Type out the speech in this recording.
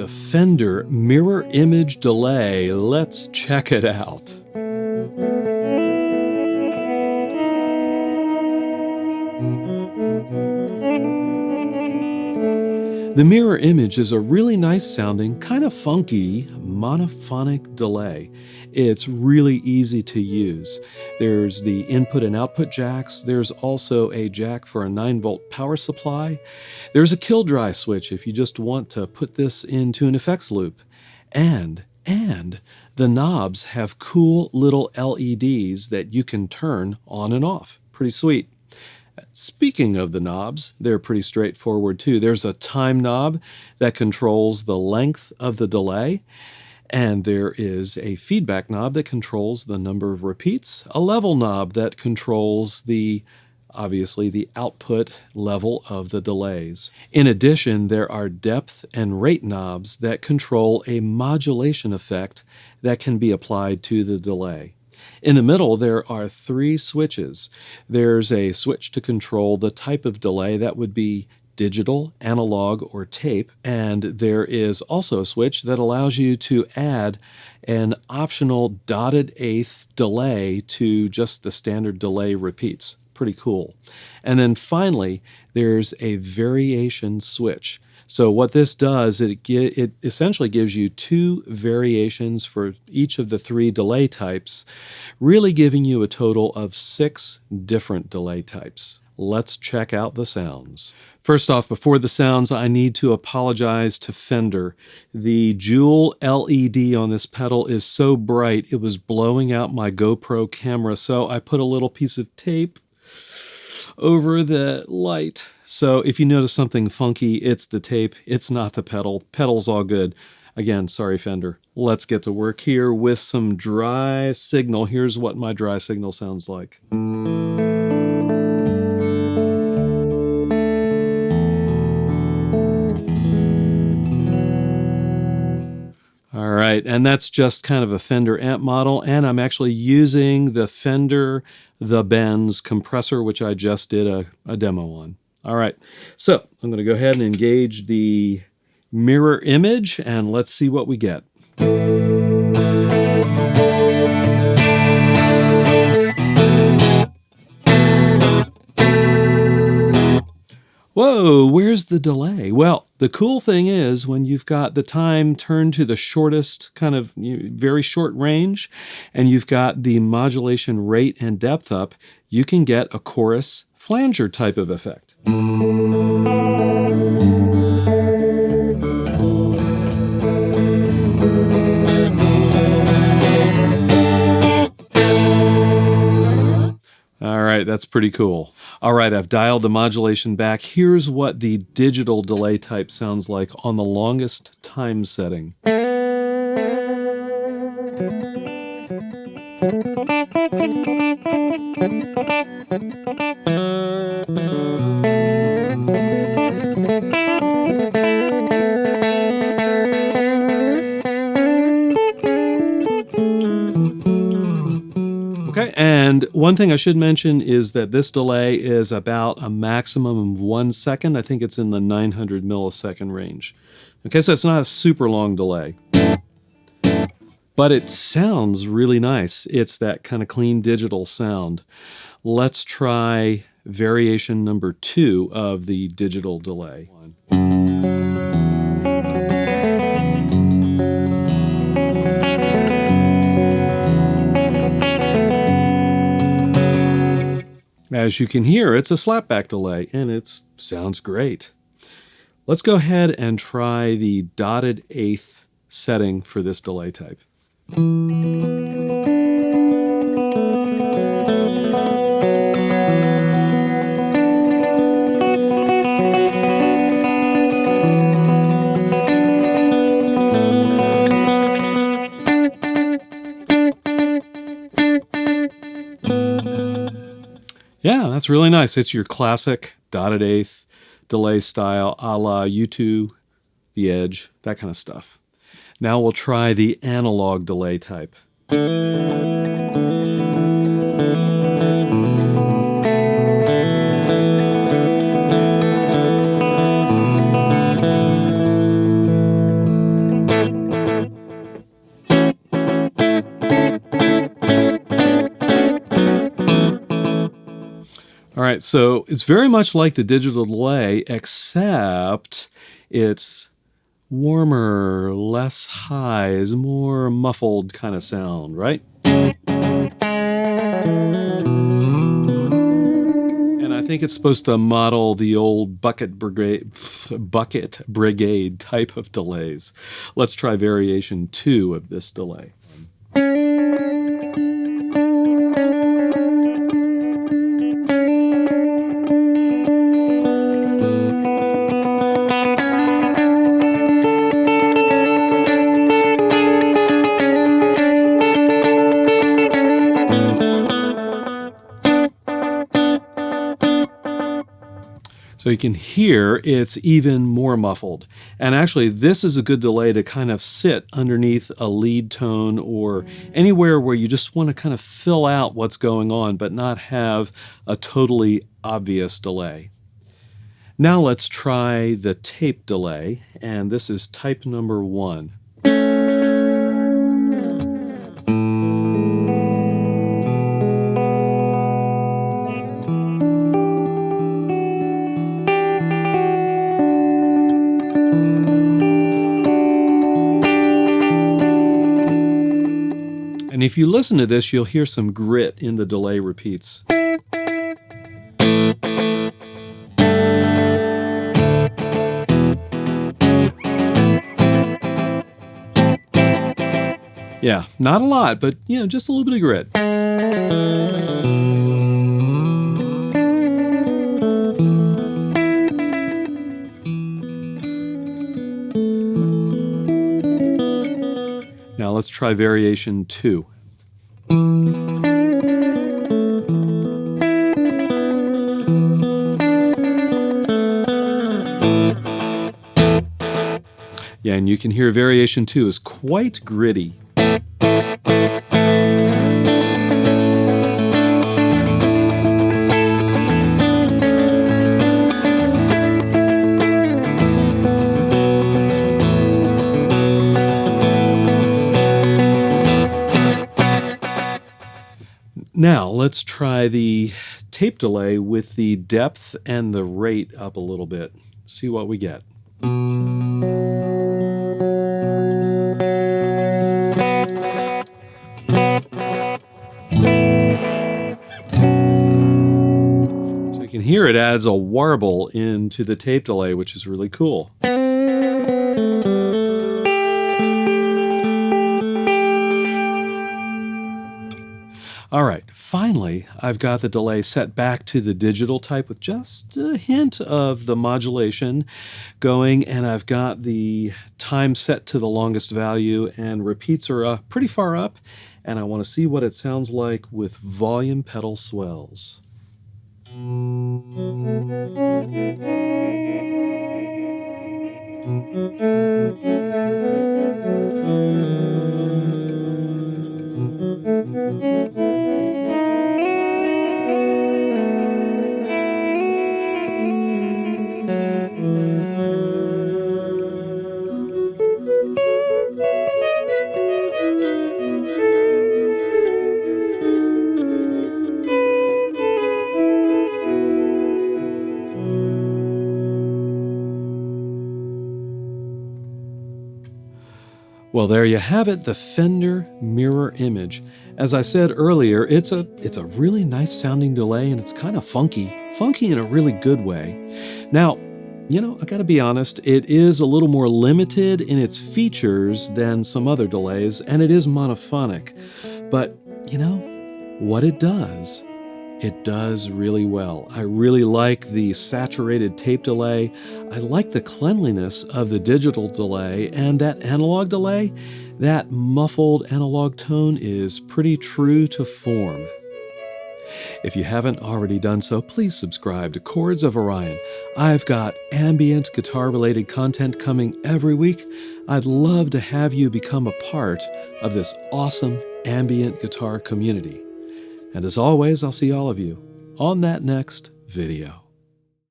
the Fender Mirror Image Delay. Let's check it out. The mirror image is a really nice sounding, kind of funky, monophonic delay. It's really easy to use. There's the input and output jacks. There's also a jack for a 9-volt power supply. There's a kill dry switch if you just want to put this into an effects loop. And the knobs have cool little LEDs that you can turn on and off. Pretty sweet. Speaking of the knobs, they're pretty straightforward too. There's a time knob that controls the length of the delay, and there is a feedback knob that controls the number of repeats, a level knob that controls obviously the output level of the delays. In addition, there are depth and rate knobs that control a modulation effect that can be applied to the delay. In the middle, there are 3 switches. There's a switch to control the type of delay that would be digital, analog, or tape, and there is also a switch that allows you to add an optional dotted eighth delay to just the standard delay repeats. Pretty cool. And then finally, there's a variation switch. So what this does, it essentially gives you 2 variations for each of the 3 delay types, really giving you a total of 6 different delay types. Let's check out the sounds. First off, before the sounds, I need to apologize to Fender. The jewel LED on this pedal is so bright, it was blowing out my GoPro camera, so I put a little piece of tape over the light. So if you notice something funky, it's the tape, it's not the pedal. Pedal's all good. Again, sorry Fender. Let's get to work here with some dry signal. Here's what my dry signal sounds like. All right, and that's just kind of a Fender amp model, and I'm actually using the Fender The Benz compressor, which I just did a demo on. All right, so I'm going to go ahead and engage the mirror image, and let's see what we get. Whoa, where's the delay? Well, the cool thing is when you've got the time turned to the shortest, kind of very short range, and you've got the modulation rate and depth up, you can get a chorus flanger type of effect. All right, that's pretty cool. All right, I've dialed the modulation back. Here's what the digital delay type sounds like on the longest time setting. Okay, and one thing I should mention is that this delay is about a maximum of 1 second. I think it's in the 900 millisecond range. Okay, so it's not a super long delay. But it sounds really nice. It's that kind of clean digital sound. Let's try variation number 2 of the digital delay. As you can hear, it's a slapback delay, and it sounds great. Let's go ahead and try the dotted eighth setting for this delay type. Yeah, that's really nice. It's your classic dotted eighth delay style, a la U2, The Edge, that kind of stuff. Now we'll try the analog delay type. right, so it's very much like the digital delay, except it's warmer, less highs, more muffled kind of sound, right? And I think it's supposed to model the old bucket brigade type of delays. Let's try variation 2 of this delay. So you can hear it's even more muffled. And actually, this is a good delay to kind of sit underneath a lead tone or anywhere where you just want to kind of fill out what's going on, but not have a totally obvious delay. Now let's try the tape delay, and this is type number 1. And if you listen to this, you'll hear some grit in the delay repeats. Yeah, not a lot, but just a little bit of grit. Now let's try variation 2. Yeah, and you can hear variation 2 is quite gritty. Now, let's try the tape delay with the depth and the rate up a little bit. See what we get. So you can hear it adds a warble into the tape delay, which is really cool. All right, finally, I've got the delay set back to the digital type with just a hint of the modulation going, and I've got the time set to the longest value, and repeats are pretty far up, and I want to see what it sounds like with volume pedal swells. Well, there you have it, the Fender Mirror Image. As I said earlier, it's a really nice sounding delay, and it's kind of funky in a really good way. Now, I gotta be honest, it is a little more limited in its features than some other delays, and it is monophonic. But, what it does really well. I really like the saturated tape delay. I like the cleanliness of the digital delay, and that analog delay, that muffled analog tone is pretty true to form. If you haven't already done so, please subscribe to Chords of Orion. I've got ambient guitar-related content coming every week. I'd love to have you become a part of this awesome ambient guitar community. And as always, I'll see all of you on that next video.